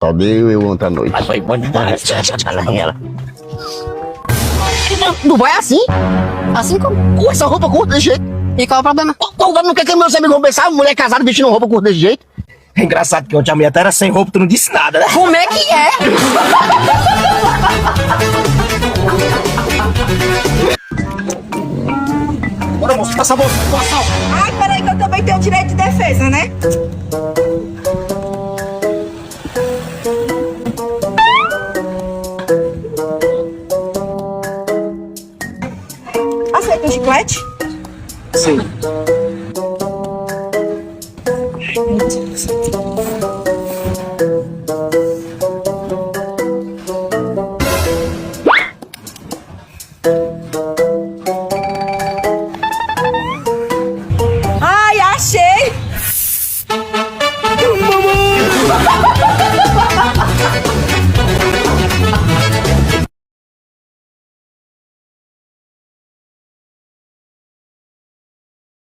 Só deu eu ontem à noite. Mas foi bom demais. Ela. Não vai assim? Assim com essa roupa curta desse jeito? E qual é o problema? Qual não quer que meus amigos conversar? Mulher casada vestindo roupa curta desse jeito? É engraçado que ontem a mulher até era sem roupa, tu não disse nada, né? Como é que é? Bora, moço, passa a bolsa. Ai, peraí que eu também tenho direito de defesa, né?